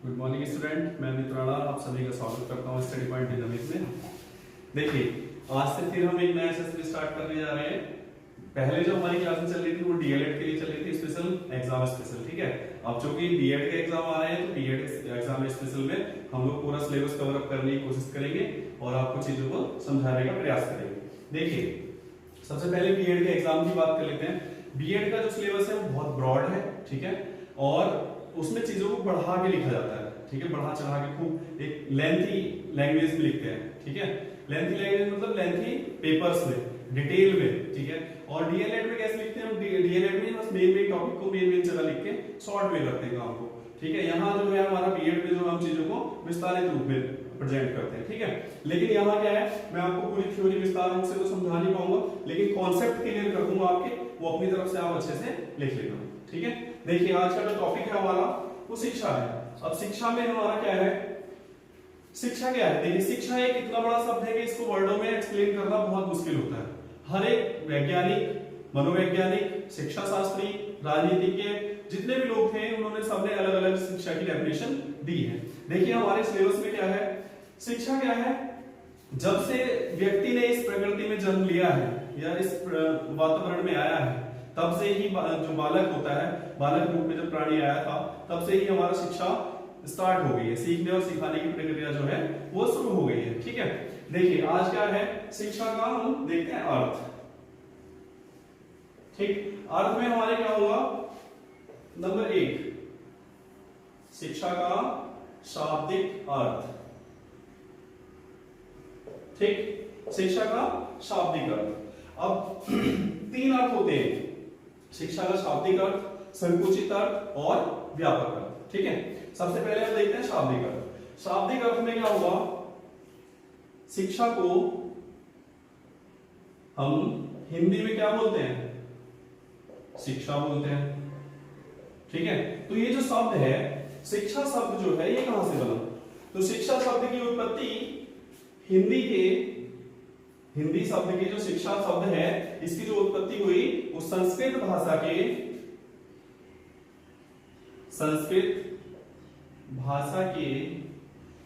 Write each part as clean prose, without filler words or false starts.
Good morning student, मैं अमित राणा आप सभी का स्वागत करता हूँ स्टडी पॉइंट डिनामिक्स में। देखिए, आज से फिर हम एक नया सेशन स्टार्ट करने जा रहे हैं। पहले जो हमारी क्लासेस चल रही थी वो डीएलएड के लिए चल रही थी, स्पेशल एग्जाम स्पेशल, ठीक है। अब चूंकि बीएड के एग्जाम आ रहे हैं तो बीएड एग्जाम स्पेशल में हम लोग पूरा सिलेबस कवर अप करने की कोशिश करेंगे और आपको चीजों को समझाने का प्रयास करेंगे। देखिए, सबसे पहले बीएड के एग्जाम की बात कर लेते हैं। बीएड का जो सिलेबस है वो बहुत ब्रॉड है, ठीक है, और उसमें चीजों को बढ़ा के लिखा जाता है, ठीक है, बढ़ा चढ़ा के खूब एक लेंथी लैंग्वेज में लिखते हैं, ठीक है। लेंथी लैंग्वेज मतलब लेंथी पेपर्स में, डिटेल में, ठीक है। और डीएलएड में कैसे लिखते हैं हम? डीएलएड में बस मेन टॉपिक को मेन जगह लिख के शॉर्ट में करते हैं काम को, ठीक है। यहाँ जो है हमारा बीएड में जो हम चीजों को विस्तारित रूप में प्रेजेंट करते हैं, ठीक है। लेकिन यहाँ क्या है, मैं आपको पूरी थ्योरी विस्तार रूप से तो समझा नहीं पाऊंगा, लेकिन कॉन्सेप्ट क्लियर कर दूंगा आपके, वो अपनी तरफ से आप अच्छे से लिख लेना, ठीक है। देखिए, आज का जो टॉपिक है हमारा वो शिक्षा है। अब शिक्षा में हमारा क्या है, शिक्षा क्या है? देखिए, शिक्षा एक इतना बड़ा शब्द है कि इसको वर्डों में एक्सप्लेन करना बहुत मुश्किल होता है। हर एक वैज्ञानिक, मनोवैज्ञानिक, शिक्षा शास्त्री, राजनीतिज्ञ, जितने भी लोग थे उन्होंने सबने अलग अलग शिक्षा की डेफिनेशन दी है। देखिए, हमारे सिलेबस में क्या है, शिक्षा क्या है? जब से व्यक्ति ने इस प्रकृति में जन्म लिया है या इस वातावरण में आया है, तब से ही जो बालक होता है, बालक रूप में जब प्राणी आया था, तब से ही हमारा शिक्षा स्टार्ट हो गई है। सीखने और सिखाने की प्रक्रिया जो है वो शुरू हो गई है, ठीक है। देखिए, आज क्या है शिक्षा का, हम देखते हैं अर्थ, ठीक। अर्थ में हमारे क्या होगा? नंबर 1, शिक्षा का शाब्दिक अर्थ, ठीक। शिक्षा का शाब्दिक अर्थ। अब 3 अर्थ होते हैं शिक्षा का शाब्दिक अर्थ, संकुचित अर्थ और व्यापक अर्थ, ठीक है। सबसे पहले हम देखते हैं शाब्दिक अर्थ। शाब्दिक अर्थ में क्या होगा, शिक्षा को हम हिंदी में क्या बोलते हैं? शिक्षा बोलते हैं, ठीक है। तो ये जो शब्द है शिक्षा शब्द जो है ये कहां से बना? तो शिक्षा शब्द की उत्पत्ति हिंदी शब्द की, जो शिक्षा शब्द है इसकी जो उत्पत्ति हुई वो संस्कृत भाषा के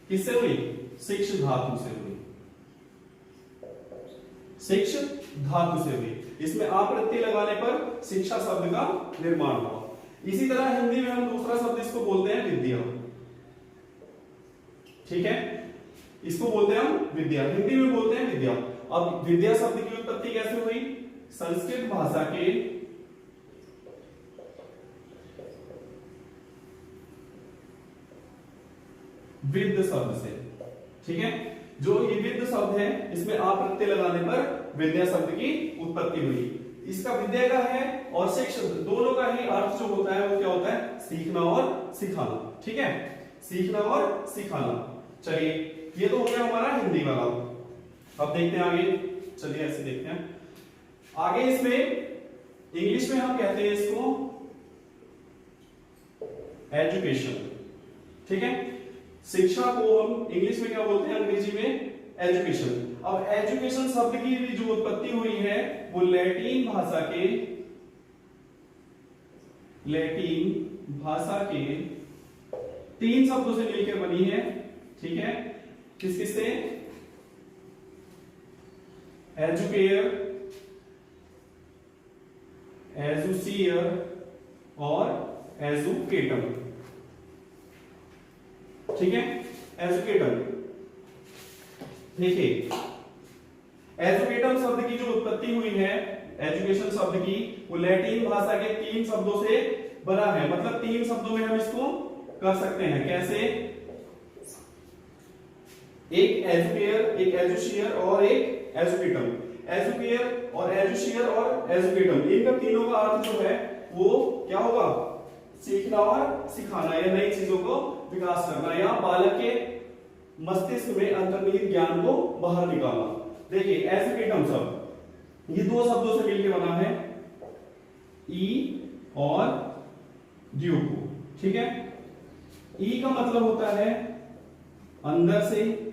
किससे हुई? शिक्ष धातु से हुई, शिक्ष धातु से हुई। इसमें आ प्रत्यय लगाने पर शिक्षा शब्द का निर्माण हुआ। इसी तरह हिंदी में हम दूसरा शब्द इसको बोलते हैं विद्या, ठीक है। इसको बोलते हैं हम विद्या, हिंदी में बोलते हैं विद्या। अब विद्या शब्द की उत्पत्ति कैसे हुई? संस्कृत भाषा के विद्य शब्द से, ठीक है। जो ये विद्य शब्द है इसमें आ प्रत्यय लगाने पर विद्या शब्द की उत्पत्ति हुई। इसका विद्या का है और शिक्षा, दोनों का ही अर्थ जो होता है वो क्या होता है? सीखना और सिखाना, ठीक है, सीखना और सिखाना। चलिए, ये तो हो गया हमारा हिंदी वाला। अब देखते हैं आगे, चलिए ऐसे देखते हैं आगे। इसमें इंग्लिश में हम कहते हैं इसको एजुकेशन, ठीक है। शिक्षा को हम इंग्लिश में क्या बोलते हैं? अंग्रेजी में एजुकेशन। अब एजुकेशन शब्द की भी जो उत्पत्ति हुई है वो लैटिन भाषा के 3 शब्दों से मिलकर बनी है, ठीक है। किस किस से? एजुकेयर, एजुसियर और एजुकेटम, ठीक है। एजुकेटम, देखिए, एजुकेटम शब्द की जो उत्पत्ति हुई है एजुकेशन शब्द की, वो लैटिन भाषा के 3 शब्दों से बना है। मतलब 3 शब्दों में हम इसको कर सकते हैं। कैसे? एक एजुकेयर, एक एजुशियर और एक एजुकेटम। एजुकेयर और एजुशियर और एजुकेटम, इनका तीनों का अर्थ जो है वो क्या होगा? सीखना और सिखाना या नई चीजों को विकास करना या बालक के मस्तिष्क में अंतर्निहित ज्ञान को बाहर निकालना। देखिए, एजुकेटम शब्द ये 2 शब्दों से मिलकर बना है, ई और ड्यूको, ठीक है। ई का मतलब होता है अंदर से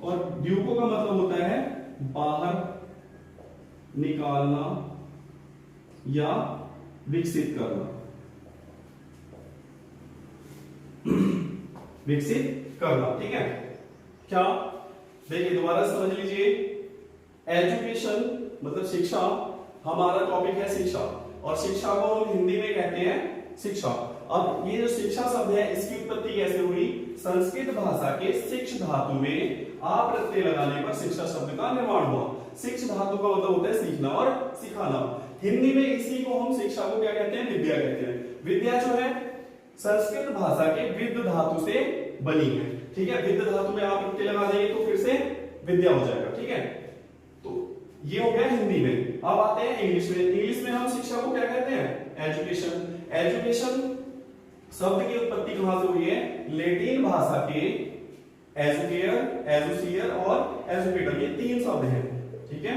और ड्यूको का मतलब होता है बाहर निकालना या विकसित करना। विकसित करना। ठीक है, क्या, देखिए दोबारा समझ लीजिए, एजुकेशन मतलब शिक्षा, हमारा टॉपिक है शिक्षा, और शिक्षा को हम हिंदी में कहते हैं शिक्षा। अब ये जो शिक्षा शब्द है इसकी उत्पत्ति कैसे हुई? संस्कृत भाषा के शिक्ष धातु में आ प्रत्यय लगाने पर शिक्षा शब्द का निर्माण हुआ। शिक्ष धातु का मतलब होता है सीखना और सिखाना। हिंदी में इसी को हम शिक्षा को क्या कहते हैं? विद्या कहते हैं। विद्या जो है संस्कृत भाषा के विद्ध धातु से बनी है। ठीक है, विद्ध धातु में आप प्रत्यय लगा देंगे तो फिर से विद्या हो जाएगा। ठीक है, तो ये हो गया हिंदी में। अब आते हैं इंग्लिश में। इंग्लिश में हम शिक्षा को क्या कहते हैं? एजुकेशन। एजुकेशन शब्द की उत्पत्ति कहां से हुई है? लैटिन भाषा के एजुकेयर, एजुसियर और एजुकेटर, ये तीन शब्द हैं। ठीक है,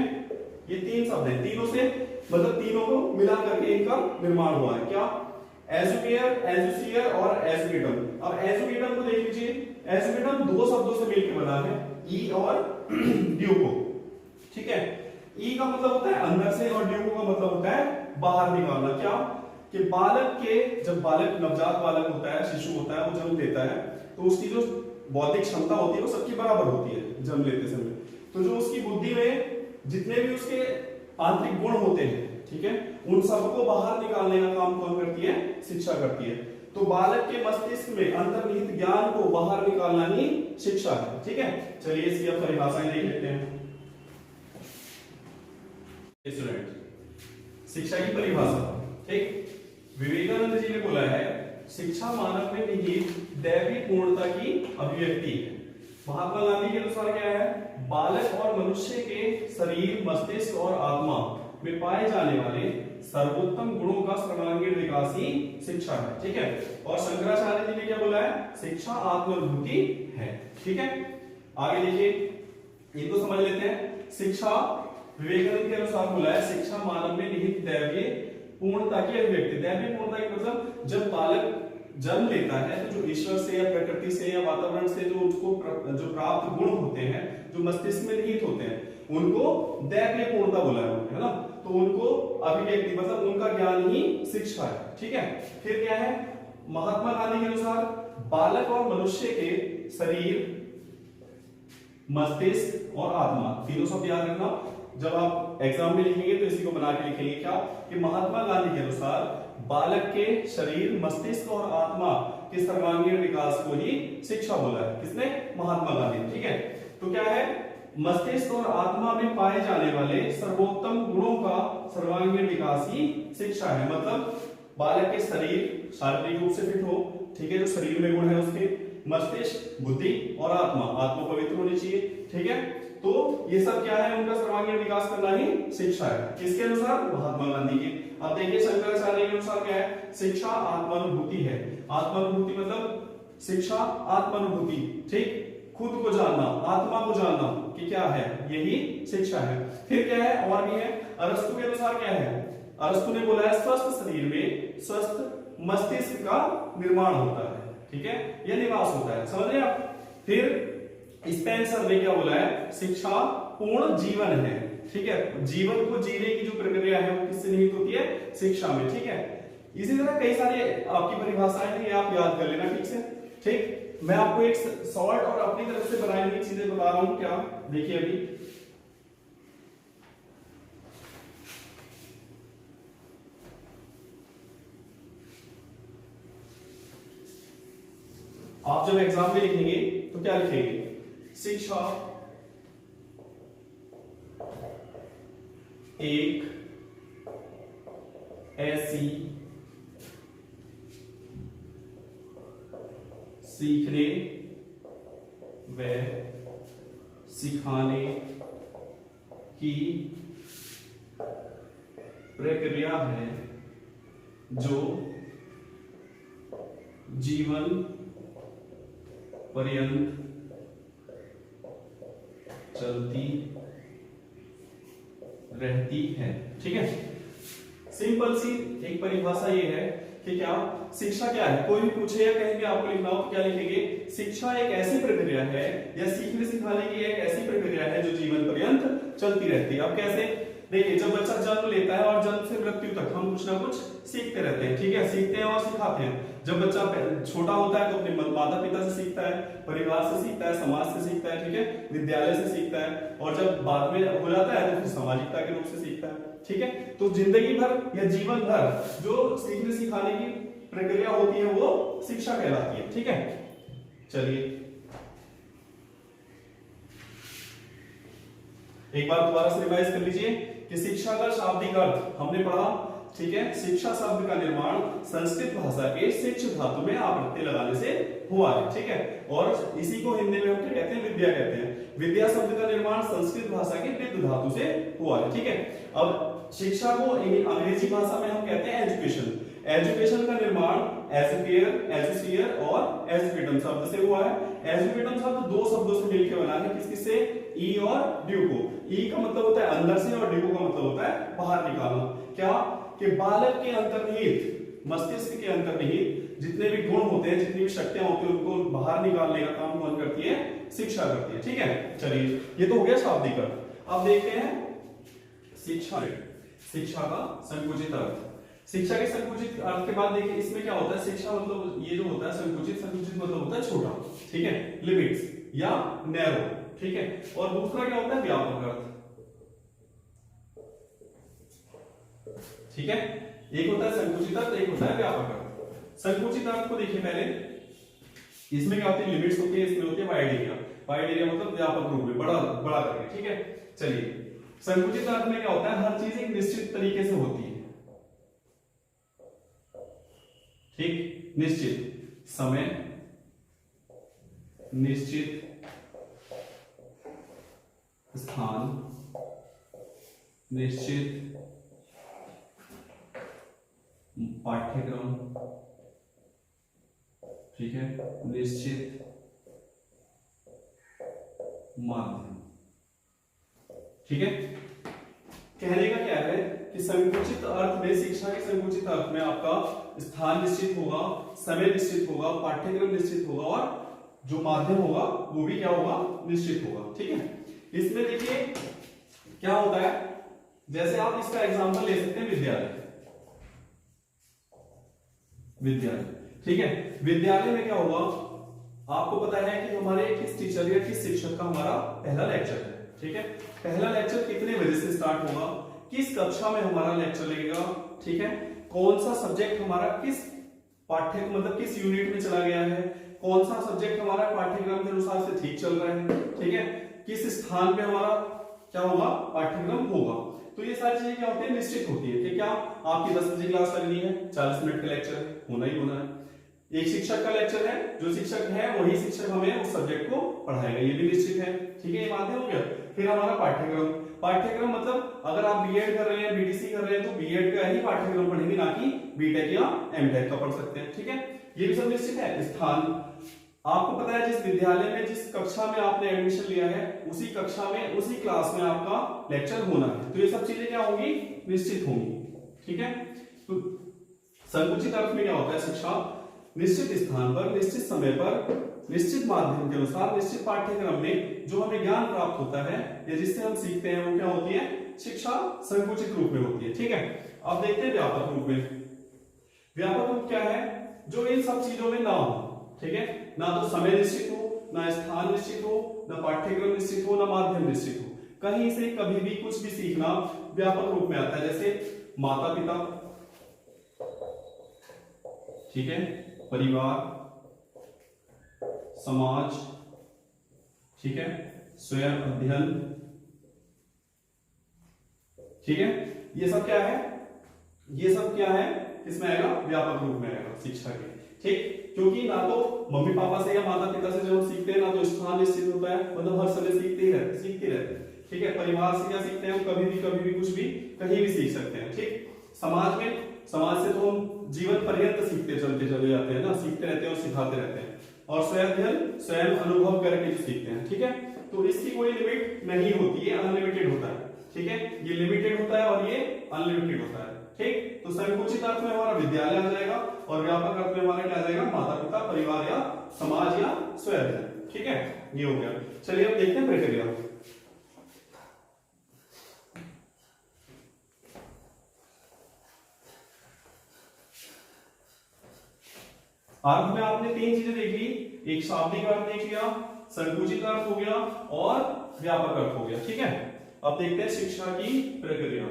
ये तीन शब्द हैं, तीनों से मतलब तीनों को मिला करके इनका निर्माण हुआ है। क्या? एजुकेयर, एजुसियर और एजुकेटर। अब एजुकेटर को देख लीजिए, एजुकेटर दो शब्दों से मिलकर बना है, ई और ड्यूको। ठीक है, ई का मतलब होता है अंदर से और ड्यूको का मतलब होता है बाहर निकालना। क्या? कि बालक के, जब बालक नवजात बालक होता है, शिशु होता है, वो जन्म लेता है, तो उसकी जो बौद्धिक क्षमता होती है वो सबकी बराबर होती है जन्म लेते समय। तो जो उसकी बुद्धि में जितने भी उसके आंतरिक गुण होते हैं, ठीक है, उन सबको बाहर निकालने का काम कौन करती है? शिक्षा करती है। तो बालक के मस्तिष्क में अंतर्निहित ज्ञान को बाहर निकालना ही शिक्षा है। ठीक है, चलिए इसकी अब परिभाषाएं देख लेते हैं। स्टूडेंट, शिक्षा की परिभाषा, ठीक, विवेकानंद जी ने बोला है शिक्षा मानव में निहित दैवी पूर्णता की अभिव्यक्ति है। महात्मा गांधी के अनुसार क्या है? बालक और मनुष्य के शरीर, मस्तिष्क और आत्मा में पाए जाने वाले सर्वोत्तम गुणों का सर्वांगीण विकास ही शिक्षा है। ठीक है, और शंकराचार्य जी ने क्या बोला है? शिक्षा आत्मानुभूति है। ठीक है, आगे देखिए, इनको समझ लेते हैं। शिक्षा विवेकानंद के अनुसार बोला है शिक्षा मानव में निहित दैवीय पूर्णता की अभिव्यक्ति। दैवीय पूर्णता की मतलब जब बालक जन्म लेता है तो जो ईश्वर से या प्रकृति से या वातावरण से जो उसको जो प्राप्त गुण होते हैं, जो मस्तिष्क में निहित होते हैं, उनको दैवीय पूर्णता बोला है ना। तो उनको अभिव्यक्ति मतलब उनका ज्ञान ही शिक्षा है। ठीक है, फिर क्या है? महात्मा गांधी के अनुसार बालक और मनुष्य के शरीर, मस्तिष्क और आत्मा, तीनों शब्द याद रखना। जब आप एग्जाम में लिखेंगे तो इसी को बना के लिखेंगे। क्या? कि महात्मा गांधी के अनुसार बालक के शरीर, मस्तिष्क और आत्मा के सर्वांगीण विकास को ही शिक्षा बोला है। किसने? महात्मा गांधी। ठीक है, तो क्या है? मस्तिष्क और आत्मा में पाए जाने वाले सर्वोत्तम गुणों का सर्वांगीण विकास ही शिक्षा है। मतलब बालक के शरीर शारीरिक रूप से फिट हो, ठीक है, जो शरीर में गुण है उसके, मस्तिष्क, बुद्धि और आत्मा पवित्र होनी चाहिए। ठीक है, तो ये सब क्या है? उनका सर्वांगीण विकास करना ही शिक्षा है। किसके अनुसार? महात्मा गांधी के। अब देखिए शंकराचार्य के अनुसार क्या है? शिक्षा आत्मानुभूति है। आत्मानुभूति मतलब शिक्षा आत्मानुभूति, ठीक, खुद को जानना, आत्मा को जानना कि क्या है, यही शिक्षा है। फिर क्या है? और भी है। अरस्तु के अनुसार क्या है? अरस्तु ने बोला है स्वस्थ शरीर में स्वस्थ मस्तिष्क का निर्माण होता है। ठीक है, यह निवास होता है। समझ रहे आप? फिर स्पेंसर ने क्या बोला है? शिक्षा पूर्ण जीवन है। ठीक है, जीवन को जीने की जो प्रक्रिया है वो किससे निहित होती है? शिक्षा में। ठीक है, इसी तरह कई सारी आपकी परिभाषाएं हैं, आप याद कर लेना ठीक से। ठीक, मैं आपको एक शॉर्ट और अपनी तरफ से बनाई हुई चीजें बता रहा हूं। क्या? देखिए, अभी आप जब एग्जाम में लिखेंगे तो क्या लिखेंगे? शिक्षा एक ऐसी सीखने व सिखाने की प्रक्रिया है जो जीवन पर्यंत चलती रहती है। ठीक है, सिंपल सी एक परिभाषा ये है कि क्या शिक्षा क्या है? कोई भी पूछे या कहीं भी आपको लिखना हो तो क्या लिखेंगे? शिक्षा एक ऐसी प्रक्रिया है या सीखने सिखाने की एक ऐसी प्रक्रिया है जो जीवन पर्यंत चलती रहती है। अब कैसे? देखिए, जब बच्चा जन्म लेता है और जन्म से मृत्यु तक हम कुछ ना कुछ सीखते रहते हैं। ठीक है, सीखते हैं और सिखाते हैं। जब बच्चा छोटा होता है तो अपने माता पिता से सीखता है, परिवार से सीखता है, समाज से सीखता है, ठीक है, विद्यालय से सीखता है, और जब बाद में हो जाता है तो फिर सामाजिकता के रूप से सीखता है, ठीक है। तो जिंदगी भर या जीवन भर जो सीखने सिखाने की प्रक्रिया होती है वो शिक्षा कहलाती है, ठीक है। चलिए एक बार दोबारा से रिवाइज कर लीजिए कि शिक्षा का शाब्दिक अर्थ हमने पढ़ा, ठीक है। शिक्षा शब्द का निर्माण संस्कृत भाषा के शिक्ष धातु में आप्रत्यय लगाने से हुआ है, ठीक है। और इसी को हिंदी में हम क्या कहते हैं, विद्या कहते हैं। विद्या शब्द का निर्माण संस्कृत भाषा के विद्य धातु से हुआ है, ठीक है। अब शिक्षा को अंग्रेजी भाषा में हम कहते हैं एजुकेशन। एजुकेशन का निर्माण एजुकेयर, एजुसियर और एजुकेटम शब्द से हुआ है। एजुकेटम शब्द दो शब्दों से मिलकर बना है, किस किससे, ई और ड्यू को। ई का मतलब होता है अंदर से और ड्यू का मतलब होता है बाहर निकालना। क्या कि बालक के अंतर्निहित, मस्तिष्क के अंतर्निहित जितने भी गुण होते हैं, जितनी भी शक्तियां होती हैं, उनको बाहर निकालने का काम कौन करती है, शिक्षा करती है, ठीक है। चलिए ये तो हो गया शाब्दिक अर्थ। अब देखते हैं शिक्षा का संकुचित अर्थ। शिक्षा के संकुचित अर्थ के बाद देखिए इसमें क्या होता है, शिक्षा मतलब ये जो होता है संकुचित मतलब होता है छोटा, ठीक है, लिमिट्स या नैरो, ठीक है। और दूसरा क्या होता है, व्यापक अर्थ, ठीक है। एक होता है संकुचित अर्थ, एक होता है व्यापक अर्थ। संकुचित अर्थ को देखिए पहले, इसमें क्या होती है, लिमिट्स होती है, इसमें होती है वाइड एरिया। वाइड एरिया मतलब व्यापक रूप में, बड़ा बड़ा करके, ठीक है। चलिए संकुचित अर्थ में क्या होता है, हर चीज एक निश्चित तरीके से होती है, ठीक, निश्चित समय, निश्चित स्थान, निश्चित पाठ्यक्रम, ठीक है, निश्चित माध्यम, ठीक है। कहने का क्या है कि संकुचित अर्थ में, शिक्षा के संकुचित अर्थ में आपका स्थान निश्चित होगा, समय निश्चित होगा, पाठ्यक्रम निश्चित होगा, और जो माध्यम होगा वो भी क्या होगा, निश्चित होगा, ठीक है। इसमें देखिए क्या होता है, जैसे आप इसका एग्जांपल ले सकते हैं विद्यालय, ठीक है। विद्यालय में क्या होगा, आपको पता है कि हमारे किस टीचर या किस शिक्षक का हमारा पहला लेक्चर है, ठीक है। पहला लेक्चर कितने बजे से स्टार्ट होगा, किस कक्षा में हमारा लेक्चर लगेगा, ठीक है। कौन सा सब्जेक्ट हमारा किस पाठ्यक्रम मतलब किस यूनिट में चला गया है, कौन सा सब्जेक्ट हमारा पाठ्यक्रम के अनुसार से ठीक चल रहा है, ठीक है। किस स्थान पे हमारा क्या होगा, पाठ्यक्रम होगा। तो ये सारी चीजें क्या होती है, निश्चित होती है कि क्या आपकी 10 बजे क्लास लगनी है, 40 मिनट का लेक्चर होना ही होना है। एक शिक्षक का लेक्चर है, जो शिक्षक है वही शिक्षक हमें उस सब्जेक्ट को पढ़ाएगा, ये भी निश्चित है, ठीक है। ये माध्यम हो गया। फिर हमारा पाठ्यक्रम मतलब अगर आप बीएड कर रहे हैं, बीटीसी कर रहे हैं, तो बीएड का ही पाठ्यक्रम पढ़ेंगे, ना कि बीटेक या एमटेक का पढ़ सकते हैं, ठीक है। ये भी सब निश्चित है। स्थान, आपको पता है जिस विद्यालय में जिस कक्षा में आपने एडमिशन लिया है, उसी कक्षा में उसी क्लास में आपका लेक्चर होना है, तो ये सब चीजें क्या होंगी, निश्चित होंगी, ठीक है। तो संकुचित अर्थ में क्या होता है, शिक्षा निश्चित स्थान पर, निश्चित समय पर, निश्चित माध्यम के अनुसार, निश्चित पाठ्यक्रम में जो हमें ज्ञान प्राप्त होता है या जिससे हम सीखते हैं, वो क्या होती है, शिक्षा संकुचित रूप में होती है, ठीक है। अब देखते हैं व्यापक रूप में। व्यापक रूप क्या है, जो इन सब चीजों में ना हो, ठीक है। ना तो समय निश्चित हो, ना स्थान निश्चित हो, ना पाठ्यक्रम निश्चित हो, ना माध्यम निश्चित हो, कहीं से कभी भी कुछ भी सीखना व्यापक रूप में आता है। जैसे माता पिता, ठीक है, परिवार, समाज, ठीक है, स्वयं अध्ययन, ठीक है। ये सब क्या है, ये सब क्या है, इसमें आएगा व्यापक रूप में आएगा शिक्षा के, ठीक। क्योंकि ना तो मम्मी पापा से या माता पिता से जब हम सीखते हैं, ना तो स्थान निश्चित होता है, मतलब हर समय सीखते रहते हैं, ठीक है। परिवार से क्या सीखते हैं हम, कभी भी कुछ भी कहीं भी सीख सकते हैं, ठीक। समाज से तो हम जीवन पर्यंत सीखते चलते चले जाते हैं ना, सीखते रहते हैं और सिखाते रहते हैं। और स्वयं अनुभव करके जो सीखते हैं, ठीक है। तो इसकी कोई लिमिट नहीं होती है, अनलिमिटेड होता है, ठीक है। ये लिमिटेड होता है और ये अनलिमिटेड होता है, ठीक। तो संकुचित अर्थ में हमारा विद्यालय आ जाएगा, और व्यापक अर्थ में हमारा क्या आ जाएगा, माता पिता, परिवार या समाज या स्वयं अध्ययन, ठीक है। ये हो गया। चलिए अब देखते हैं प्रक्रिया। अर्थ में आपने तीन चीजें देख ली, एक शाब्दिक अर्थ देख लिया, संकुचित अर्थ हो गया और व्यापक अर्थ हो गया। ठीक है, अब देखते हैं शिक्षा की प्रक्रिया।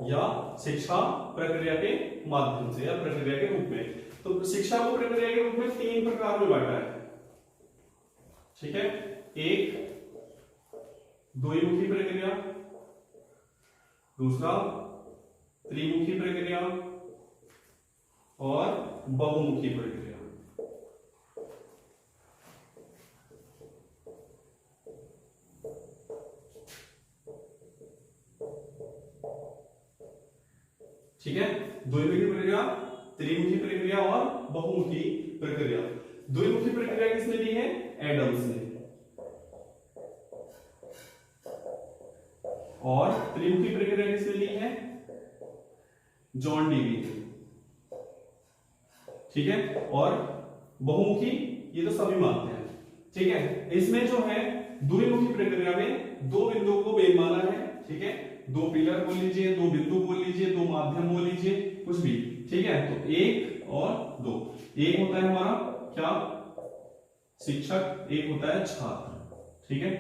या शिक्षा प्रक्रिया के माध्यम से या प्रक्रिया के रूप में। तो शिक्षा को प्रक्रिया के रूप में तीन प्रकार में बांटा है। ठीक है, एक द्विमुखी प्रक्रिया, दूसरा त्रिमुखी प्रक्रिया और बहुमुखी प्रक्रिया। ठीक है, द्विमुखी प्रक्रिया, त्रिमुखी प्रक्रिया और बहुमुखी प्रक्रिया। द्विमुखी प्रक्रिया किसने दी है? एडम्स ने। और त्रिमुखी प्रक्रिया किसने दी है? जॉन डीवी ने। ठीक है, और बहुमुखी ये तो सभी मानते हैं। ठीक है, इसमें जो है द्विमुखी प्रक्रिया में दो बिंदुओं को मेन माना है। ठीक है, दो पिलर बोल लीजिए, दो बिंदु बोल लीजिए, दो माध्यम बोल लीजिए, कुछ भी। ठीक है, तो एक और दो। एक होता है हमारा क्या? शिक्षक, एक होता है छात्र। ठीक है,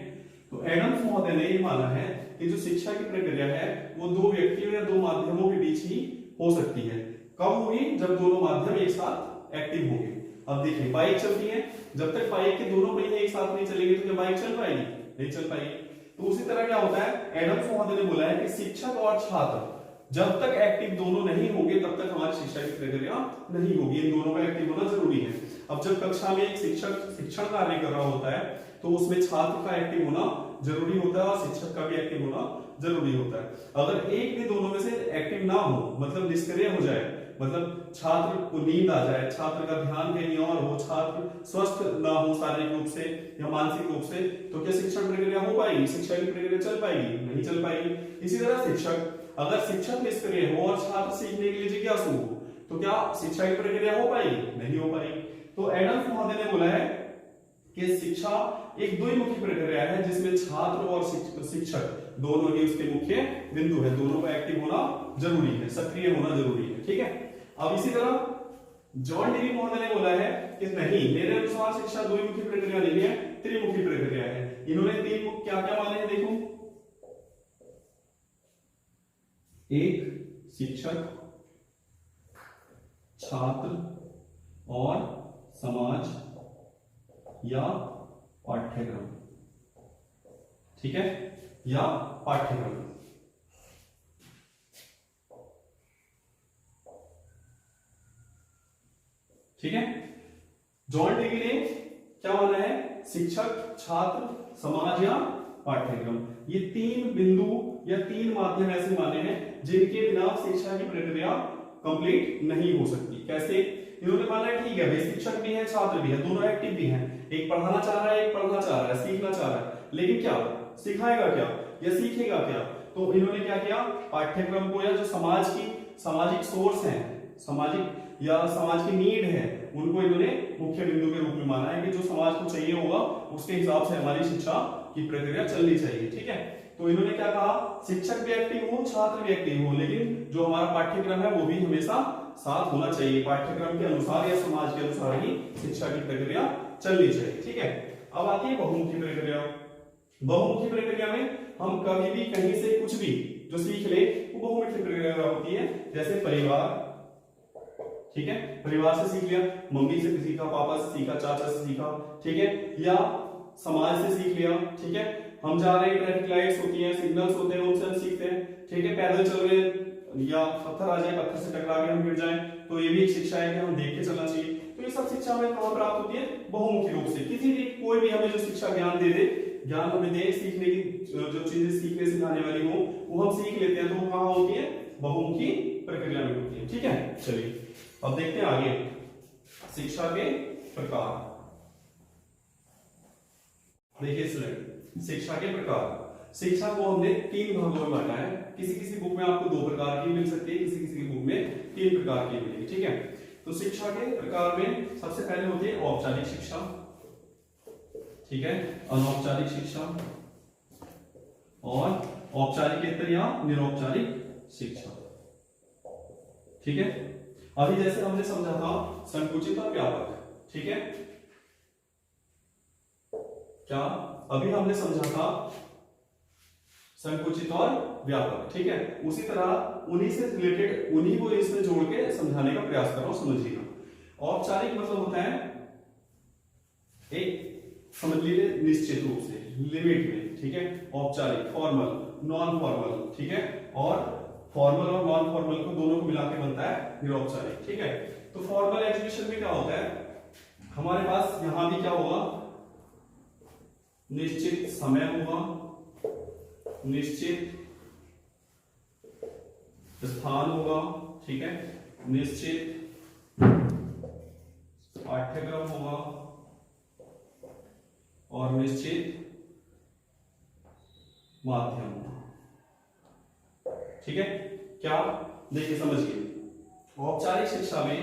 तो एडम्स महोदय ने ये माना है कि जो शिक्षा की प्रक्रिया है वो दो व्यक्तियों या दो माध्यमों के बीच ही हो सकती है। कब होगी? जब दोनों माध्यम एक साथ एक्टिव होंगे। अब देखिए, बाइक चलती है, जब तक बाइक के दोनों पहिए एक साथ नहीं चलेंगे तो क्या बाइक चल पाएगी? नहीं चल पाएगी। तो उसी तरह क्या होता है, एडम्स महोदय ने बोला है कि शिक्षक और छात्र जब तक एक्टिव दोनों नहीं होंगे तब तक हमारी शिक्षा की प्रक्रिया नहीं होगी। इन दोनों का एक्टिव होना जरूरी है। अब जब कक्षा में एक शिक्षक शिक्षण कार्य कर रहा होता है तो उसमें छात्र का एक्टिव होना जरूरी होता है और शिक्षक का भी एक्टिव होना जरूरी होता है। अगर एक भी दोनों में से एक्टिव ना हो, मतलब निष्क्रिय हो जाए, मतलब छात्र को नींद आ जाए, छात्र का ध्यान कहीं और हो, छात्र स्वस्थ ना हो शारीरिक रूप से या मानसिक रूप से, तो क्या शिक्षण प्रक्रिया हो पाएगी? शिक्षा की प्रक्रिया चल पाएगी? नहीं चल पाएगी। इसी तरह शिक्षक, अगर शिक्षक निष्क्रिय हो और छात्र सीखने के लिए जिज्ञासु हो तो क्या शिक्षा की प्रक्रिया हो पाएगी? नहीं हो पाएगी। तो एडम्स महोदय ने बोला है कि शिक्षा एक द्विमुखी प्रक्रिया है जिसमें छात्र और शिक्षक दोनों ही उसके मुख्य बिंदु है। दोनों का एक्टिव होना जरूरी है, सक्रिय होना जरूरी है। ठीक है, अब इसी तरह जॉन डीवी महोदय ने बोला है कि नहीं, मेरे अनुसार शिक्षा द्विमुखी प्रक्रिया नहीं है, त्रिमुखी प्रक्रिया है। इन्होंने तीन क्या क्या माने हैं देखो, एक शिक्षक, छात्र और समाज या पाठ्यक्रम। ठीक है, या पाठ्यक्रम। ठीक है, जॉन डीवी ने क्या माना है? शिक्षक, छात्र, समाज या पाठ्यक्रम। ये तीन बिंदु या तीन माध्यम ऐसे माने हैं जिनके बिना शिक्षा की प्रक्रिया कंप्लीट नहीं हो सकती। कैसे? इन्होंने माना है ठीक है भाई, शिक्षक भी है, छात्र भी है, दोनों एक्टिव भी हैं, एक पढ़ाना चाह रहा है, एक पढ़ना चाह रहा है, सीखना चाह रहा है, लेकिन क्या सिखाएगा क्या या सीखेगा क्या? तो इन्होंने क्या किया? पाठ्यक्रम को या जो समाज की सामाजिक सोर्स है, सामाजिक या समाज की नीड है, उनको इन्होंने मुख्य बिंदु के रूप में माना है कि जो समाज को चाहिए होगा उसके हिसाब से हमारी शिक्षा की प्रक्रिया चलनी चाहिए। ठीक है, तो इन्होंने क्या कहा? शिक्षक भी एक्टिव हो, छात्र भी एक्टिव हो, लेकिन जो हमारा पाठ्यक्रम है वो भी हमेशा साथ होना चाहिए। पाठ्यक्रम के अनुसार या समाज के अनुसार ही शिक्षा की प्रक्रिया चलनी चाहिए। ठीक है, अब आती है बहुमुखी प्रक्रिया। बहुमुखी प्रक्रिया में हम कभी भी कहीं से कुछ भी जो सीख ले वो बहुमुखी प्रक्रिया होती है। जैसे परिवार, ठीक है, परिवार से सीख लिया, मम्मी से सीखा, पापा से सीखा, चाचा से सीखा। ठीक है, या समाज से सीख लिया। ठीक है, हम जा रहे हैं, ट्रैफिक लाइट्स होती हैं, सिग्नल्स होते हैं, उनसे हम सीखते हैं। ठीक है, पैदल चल रहे हैं या पत्थर आ जाए, पत्थर से टकरा के हम गिर जाएं तो ये भी एक शिक्षा है कि हम देख के चलना चाहिए। तो ये सब शिक्षा हमें कहां प्राप्त होती है? बहुमुखी रूप से। किसी भी कोई भी हमें जो शिक्षा ज्ञान दे दे, ज्ञान हमें दे, सीखने की जो चीजें सीखने सिखाने वाली हो वो हम सीख लेते हैं, तो वो कहां होती है? बहुमुखी प्रक्रिया में होती है। ठीक है, चलिए अब देखते हैं आगे शिक्षा के प्रकार। देखिए स्टूडेंट, शिक्षा के प्रकार। शिक्षा को हमने तीन भागों में बांटा है। किसी किसी बुक में आपको दो प्रकार की मिल सकती है, किसी किसी बुक में तीन प्रकार की मिलेगी। ठीक है, तो शिक्षा के प्रकार में सबसे पहले होती है औपचारिक शिक्षा, ठीक है, अनौपचारिक शिक्षा और औपचारिकेतर या निरौपचारिक शिक्षा। ठीक है, अभी जैसे हमने समझा था संकुचित और व्यापक, ठीक है, क्या अभी हमने समझा था संकुचित और व्यापक, ठीक है, उसी तरह उन्हीं से रिलेटेड उन्हीं को इसमें जोड़ के समझाने का प्रयास कर रहा हूं, समझिएगा। औपचारिक मतलब होता है एक, समझ लीजिए निश्चित रूप से लिमिट में, ठीक है, औपचारिक फॉर्मल नॉन फॉर्मल, ठीक है, और फॉर्मल और नॉन फॉर्मल को दोनों को मिला के बनता है निरौपचारिक। ठीक है, तो फॉर्मल एजुकेशन में क्या होता है, हमारे पास यहां भी क्या होगा, निश्चित समय होगा, निश्चित स्थान होगा, ठीक है, निश्चित पाठ्यक्रम होगा और निश्चित माध्यम होगा। ठीक है, क्या, देखिए समझिए, औपचारिक शिक्षा में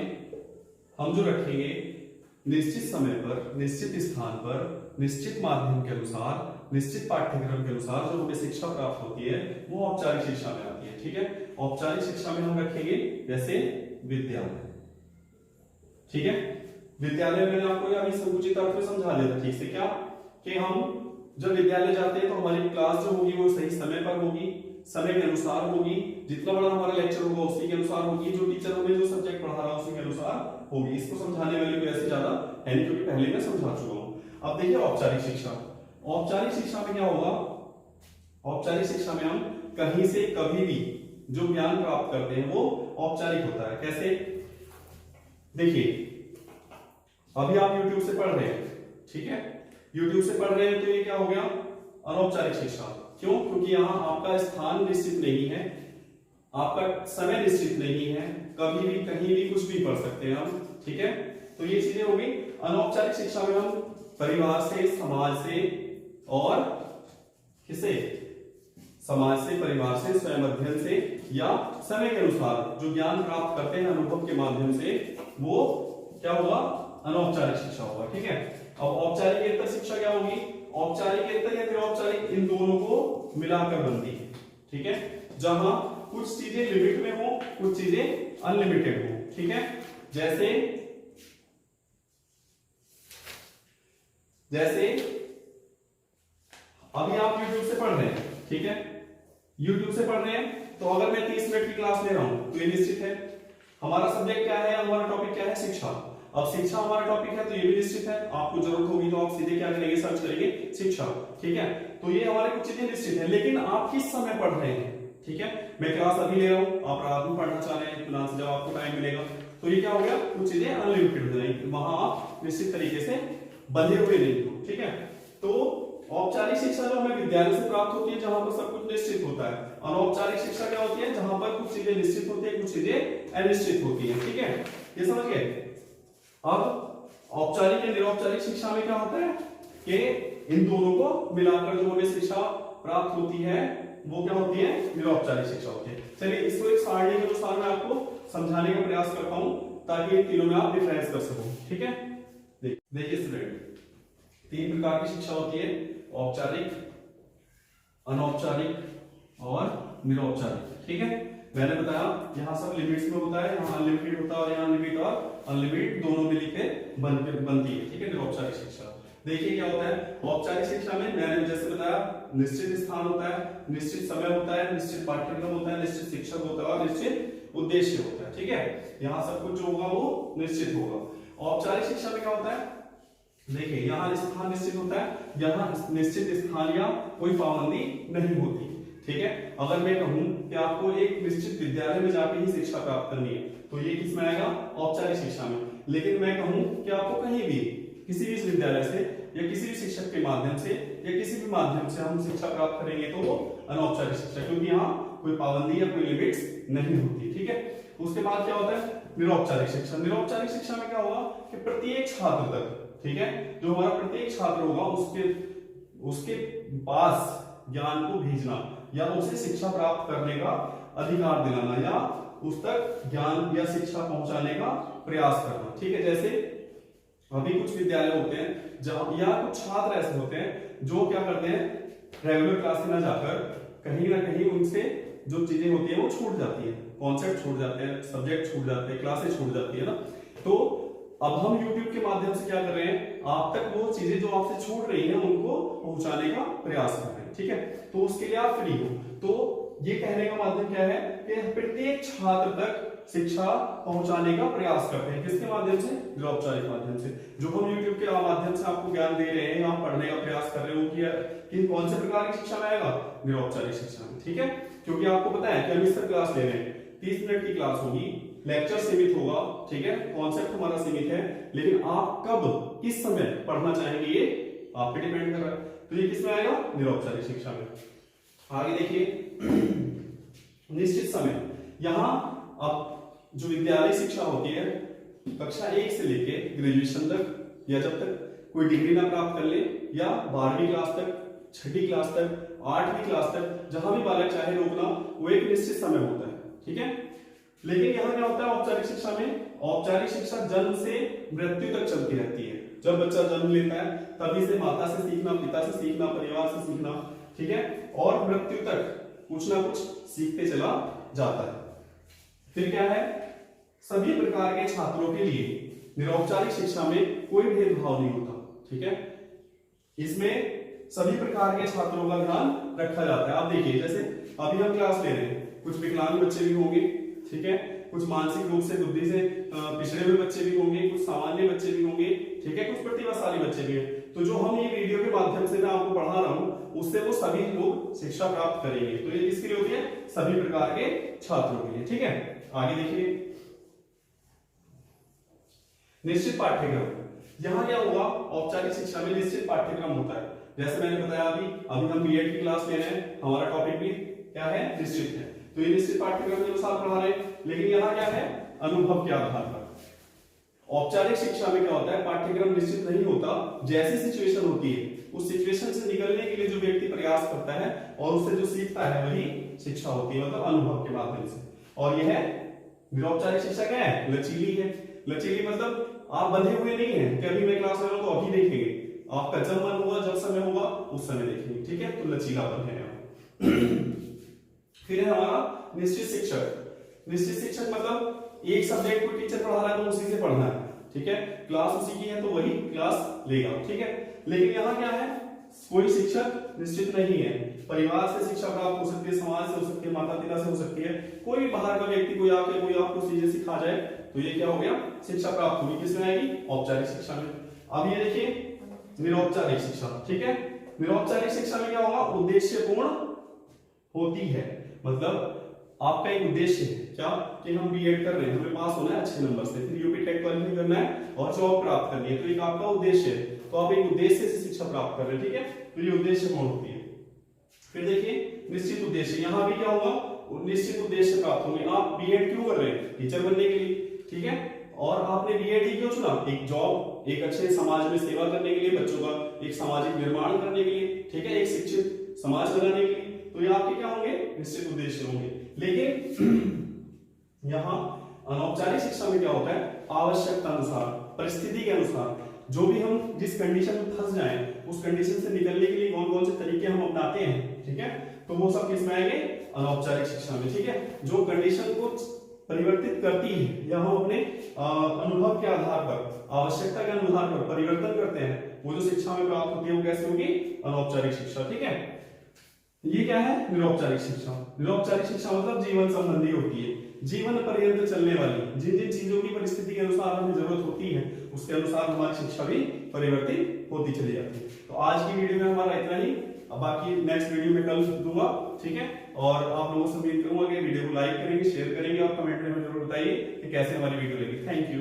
हम जो रखेंगे निश्चित समय पर, निश्चित स्थान पर, निश्चित माध्यम के अनुसार, निश्चित पाठ्यक्रम के अनुसार जो हमें शिक्षा प्राप्त होती है वो औपचारिक शिक्षा में आती है। ठीक है, औपचारिक शिक्षा में हम रखेंगे जैसे विद्यालय। ठीक है, विद्यालय में आपको अभी संकुचित अर्थ में समझा दिया था ठीक से, क्या कि हम जब विद्यालय जाते हैं तो हमारी क्लास जो होगी वो सही समय पर होगी, समय के अनुसार होगी, जितना बड़ा हमारा लेक्चर होगा उसी के अनुसार होगी, जो टीचर हमें जो सब्जेक्ट पढ़ा रहा है उसी के अनुसार होगी। इसको समझाने वाली कोई ऐसी ज्यादा है नहीं क्योंकि पहले मैं समझा चुका हूं। अब देखिए औपचारिक शिक्षा, औपचारिक शिक्षा में क्या होगा, औपचारिक शिक्षा में हम कहीं से कभी भी जो ज्ञान प्राप्त करते हैं वो औपचारिक होता है। कैसे, देखिए अभी आप YouTube से पढ़ रहे हैं, ठीक है, YouTube से पढ़ रहे हैं तो ये क्या हो गया, अनौपचारिक शिक्षा। क्यों, क्योंकि यहाँ आपका स्थान निश्चित नहीं है, आपका समय निश्चित नहीं है, कभी भी कहीं भी कुछ भी पढ़ सकते हैं हम। ठीक है, तो ये चीजें होगी। अनौपचारिक शिक्षा में हम परिवार से, समाज से और किसे, समाज से, परिवार से, स्वयं अध्ययन से या समय के अनुसार जो ज्ञान प्राप्त करते हैं अनुभव के माध्यम से, वो क्या होगा, अनौपचारिक शिक्षा होगा। ठीक है, अब औपचारिक शिक्षा क्या होगी, औपचारिक या फिर औपचारिक, इन दोनों को मिलाकर बनती है। ठीक है, जहां कुछ चीजें लिमिट में हो, कुछ चीजें अनलिमिटेड हो। ठीक है, जैसे अभी आप YouTube से पढ़ रहे हैं, ठीक है, YouTube से पढ़ रहे हैं तो अगर मैं 30 मिनट की क्लास ले रहा हूं तो ये निश्चित है। हमारा सब्जेक्ट क्या है, हमारा टॉपिक क्या है, शिक्षा। अब शिक्षा हमारा टॉपिक है तो ये भी निश्चित है, आपको जरूरत होगी तो आप सीधे क्या करेंगे, सर्च करेंगे शिक्षा। ठीक है, तो ये हमारे कुछ चीजें निश्चित है, लेकिन आप किस समय पढ़ रहे हैं। ठीक है, मैं क्लास अभी ले रहा हूं, आप रात में पढ़ना चाह रहे हैं, इत्मीनान से जब आपको टाइम मिलेगा, तो ये क्या हो गया, कुछ चीजें अनलिमिटेड हो जाएंगी, वहां आप निश्चित तरीके से बंधे हुए नहीं हो। ठीक है, तो औपचारिक शिक्षा जो हमें विद्यालय से प्राप्त होती है जहां पर सब कुछ निश्चित होता है। अनौपचारिक शिक्षा क्या होती है, जहां पर कुछ चीजें निश्चित होती है, कुछ चीजें अनिश्चित होती है। ठीक है, ये समझ गए। अब औपचारिक या निरौपचारिक शिक्षा में क्या होता है कि इन दोनों को मिलाकर जो हमें शिक्षा प्राप्त होती है वो क्या होती है, निरौपचारिक शिक्षा होती है। चलिए इसको एक सारणी के अनुसार मैं आपको समझाने का प्रयास करता हूं ताकि इन तीनों में आप डिफरेंस कर सको। ठीक है, देखिए स्टूडेंट, 3 प्रकार की शिक्षा होती है, औपचारिक, अनौपचारिक और निरौपचारिक। ठीक है, मैंने बताया यहाँ सब लिमिट्स में होता है, यहाँ अनलिमिटेड होता है और यहाँ लिमिट और अनलिमिटेड दोनों मिल के बनती है। ठीक है, निरौपचारिक शिक्षा देखिए क्या होता है। औपचारिक शिक्षा में मैंने जैसे बताया निश्चित स्थान होता है, निश्चित समय होता है, निश्चित पाठ्यक्रम होता है, निश्चित शिक्षक होता है और निश्चित उद्देश्य होता है। ठीक है, यहाँ सब कुछ जो होगा वो निश्चित होगा। औपचारिक शिक्षा में क्या होता है, देखिए यहाँ स्थान निश्चित होता है, यहाँ निश्चित स्थान या कोई पाबंदी नहीं होती। ठीक है, अगर मैं कहूं कि आपको एक निश्चित विद्यालय में जाकर ही शिक्षा प्राप्त करनी है तो ये किस में आएगा, औपचारिक शिक्षा में। लेकिन मैं कहूं कि आपको कहीं भी किसी भी विद्यालय से या किसी भी शिक्षक के माध्यम से या किसी भी माध्यम से हम शिक्षा प्राप्त करेंगे तो वो अनौपचारिक शिक्षा, क्योंकि यहाँ कोई पाबंदी या कोई लिमिट्स नहीं होती। ठीक है, उसके बाद क्या होता है, निरौपचारिक शिक्षा। निरौपचारिक शिक्षा में क्या होगा कि प्रत्येक छात्र तक, ठीक है, जो हमारा प्रत्येक छात्र होगा उसके पास ज्ञान को भेजना या उसे शिक्षा प्राप्त करने का अधिकार दिलाना या उस तक ज्ञान या शिक्षा पहुंचाने का प्रयास करना। ठीक है, जैसे अभी कुछ विद्यालय होते हैं जहां या कुछ छात्र ऐसे होते हैं जो क्या करते हैं, रेगुलर क्लास में ना जाकर कहीं ना कहीं उनसे जो चीजें होती है वो छूट जाती है, कॉन्सेप्ट छूट जाते हैं, सब्जेक्ट छूट जाते हैं, क्लासेस छूट जाती है ना। तो अब हम YouTube के माध्यम से क्या कर रहे हैं, आप तक वो चीजें जो आपसे छूट रही हैं उनको पहुंचाने का प्रयास कर रहे हैं, ठीक है। तो उसके लिए आप फ्री हो। तो ये कहने का माध्यम क्या है कि प्रत्येक छात्र तक शिक्षा पहुंचाने का प्रयास करते हैं। किसके माध्यम से? निरौपचारिक माध्यम से। जो हम YouTube के माध्यम से आपको ज्ञान दे रहे हैं, आप पढ़ने का प्रयास कर रहे हो कि कौन से प्रकार की शिक्षा में आएगा? निरौपचारिक शिक्षा में, ठीक है। क्योंकि आपको पता है कि हम इस तरह क्लास ले रहे हैं, 30 मिनट की क्लास होगी, लेक्चर सीमित होगा, ठीक है, कॉन्सेप्ट हमारा सीमित है, लेकिन आप कब किस समय पढ़ना चाहेंगे ये आप पे डिपेंड कर रहा है। तो ये किस में आएगा? निरौपचारिक शिक्षा में। आगे देखिए निश्चित समय। यहां अब जो विद्यालय शिक्षा होती है कक्षा 1 से लेके ग्रेजुएशन तक, या जब तक कोई डिग्री ना प्राप्त कर ले, या 12वीं क्लास तक, 6ठी क्लास तक, 8वीं क्लास तक, जहां भी बालक चाहे रोकना, वो एक निश्चित समय होता है, ठीक है। लेकिन यहाँ क्या होता है औपचारिक शिक्षा में? औपचारिक शिक्षा जन्म से मृत्यु तक चलती रहती है। जब बच्चा जन्म लेता है तभी से माता से सीखना, पिता से सीखना, परिवार से सीखना, ठीक है, और मृत्यु तक कुछ ना कुछ सीखते चला जाता है। फिर क्या है, सभी प्रकार के छात्रों के लिए निरौपचारिक शिक्षा में कोई भेदभाव नहीं होता, ठीक है। इसमें सभी प्रकार के छात्रों का ध्यान रखा जाता है। आप देखिए जैसे अभी हम क्लास ले रहे हैं, कुछ विकलांग बच्चे भी होंगे, ठीक है, कुछ मानसिक रूप से, बुद्धि से पिछड़े हुए बच्चे भी होंगे, कुछ सामान्य बच्चे भी होंगे, ठीक है, कुछ प्रतिभाशाली बच्चे भी हैं। तो जो हम ये वीडियो के माध्यम से मैं आपको पढ़ा रहा हूं, उससे वो सभी लोग शिक्षा प्राप्त करेंगे। तो ये किसके लिए होती है? सभी प्रकार के छात्रों के लिए, ठीक है। आगे देखिए निश्चित पाठ्यक्रम। यहाँ क्या होगा, औपचारिक शिक्षा में निश्चित पाठ्यक्रम होता है। जैसे मैंने बताया अभी हम बीएड की क्लास ले रहे हैं, हमारा टॉपिक भी क्या है? निश्चित है। तो ये निश्चित पाठ्यक्रम के अनुसार पढ़ा रहे हैं। लेकिन यहाँ क्या है? अनुभव के आधार पर। औपचारिक शिक्षा में क्या होता है, पाठ्यक्रम निश्चित नहीं होता, जैसी सिचुएशन होती है उस सिचुएशन से निकलने के लिए जो व्यक्ति प्रयास करता है और उससे जो सीखता है वही शिक्षा होती है, मतलब अनुभव के माध्यम से। और यह निरौपचारिक शिक्षा क्या है? लचीली है। लचीली मतलब आप बंधे हुए नहीं है कि अभी मैं क्लास ले रहा हूं तो अभी देखेंगे, आपका जब मन होगा, जब समय होगा उस समय देखेंगे, ठीक है। तो लचीलापन है। फिर है हमारा निश्चित शिक्षक। निश्चित शिक्षक मतलब एक सब्जेक्ट को टीचर पढ़ा रहा है तो उसी से पढ़ना है, ठीक है, क्लास उसी की है तो वही क्लास लेगा, ठीक है। लेकिन यहाँ क्या है, कोई शिक्षक निश्चित नहीं है। परिवार से शिक्षा प्राप्त हो सकती है, समाज से हो सकती है, माता पिता से हो सकती है, कोई बाहर का व्यक्ति कोई आके कोई आपको चीजें सिखा जाए तो ये क्या हो गया? शिक्षा प्राप्त होगी। किसमें आएगी? औपचारिक शिक्षा में। अब ये देखिए निरौपचारिक शिक्षा, ठीक है। निरौपचारिक शिक्षा में क्या होगा? उद्देश्यपूर्ण होती है। मतलब आपका एक उद्देश्य है क्या, कि हम बीएड कर रहे हैं, हमें पास होना है अच्छे नंबर से, फिर यूपी टेक क्वालिफाई करना है और जॉब प्राप्त करनी है, तो एक आपका उद्देश्य है। तो आप एक उद्देश्य से शिक्षा प्राप्त कर रहे हैं, ठीक है। तो ये उद्देश्य कौन होती है? फिर देखिए निश्चित उद्देश्य। यहाँ भी क्या होगा? निश्चित उद्देश्य प्राप्त होंगे। आप बीएड क्यों कर रहे हैं? टीचर बनने के लिए, ठीक है। और आपने बीएड ही क्यों चुना? एक जॉब, एक अच्छे समाज में सेवा करने के लिए, बच्चों का एक सामाजिक निर्माण करने के लिए, ठीक है, एक शिक्षित समाज बनाने के लिए। तो ये आपके क्या होंगे? निश्चित उद्देश्य होंगे। लेकिन यहाँ अनौपचारिक शिक्षा में क्या होता है? आवश्यकता अनुसार, परिस्थिति के अनुसार, जो भी हम जिस कंडीशन में फंस जाएं उस कंडीशन से निकलने के लिए कौन कौन से तरीके हम अपनाते हैं, ठीक है, तो वो सब किसमें आएंगे? अनौपचारिक शिक्षा में, ठीक है। जो कंडीशन को परिवर्तित करती है या हम अपने अनुभव के आधार पर, आवश्यकता के आधार पर परिवर्तन करते हैं, वो जो शिक्षा में प्राप्त होती है वो कैसे होगी? अनौपचारिक शिक्षा, ठीक है। ये क्या है? निरौपचारिक शिक्षा। निरौपचारिक शिक्षा मतलब जीवन संबंधी होती है, जीवन पर्यंत चलने वाली। जिन जिन चीजों की परिस्थिति के अनुसार हमें जरूरत होती है उसके अनुसार हमारी शिक्षा भी परिवर्तित होती चली जाती है। तो आज की वीडियो में हमारा इतना ही, अब बाकी नेक्स्ट वीडियो में कल दूंगा, ठीक है। और आप लोगों से उम्मीद करूंगा कि वीडियो को लाइक करेंगे, शेयर करेंगे और कमेंट में जरूर बताइए कि कैसे हमारी वीडियो लगी। Thank you.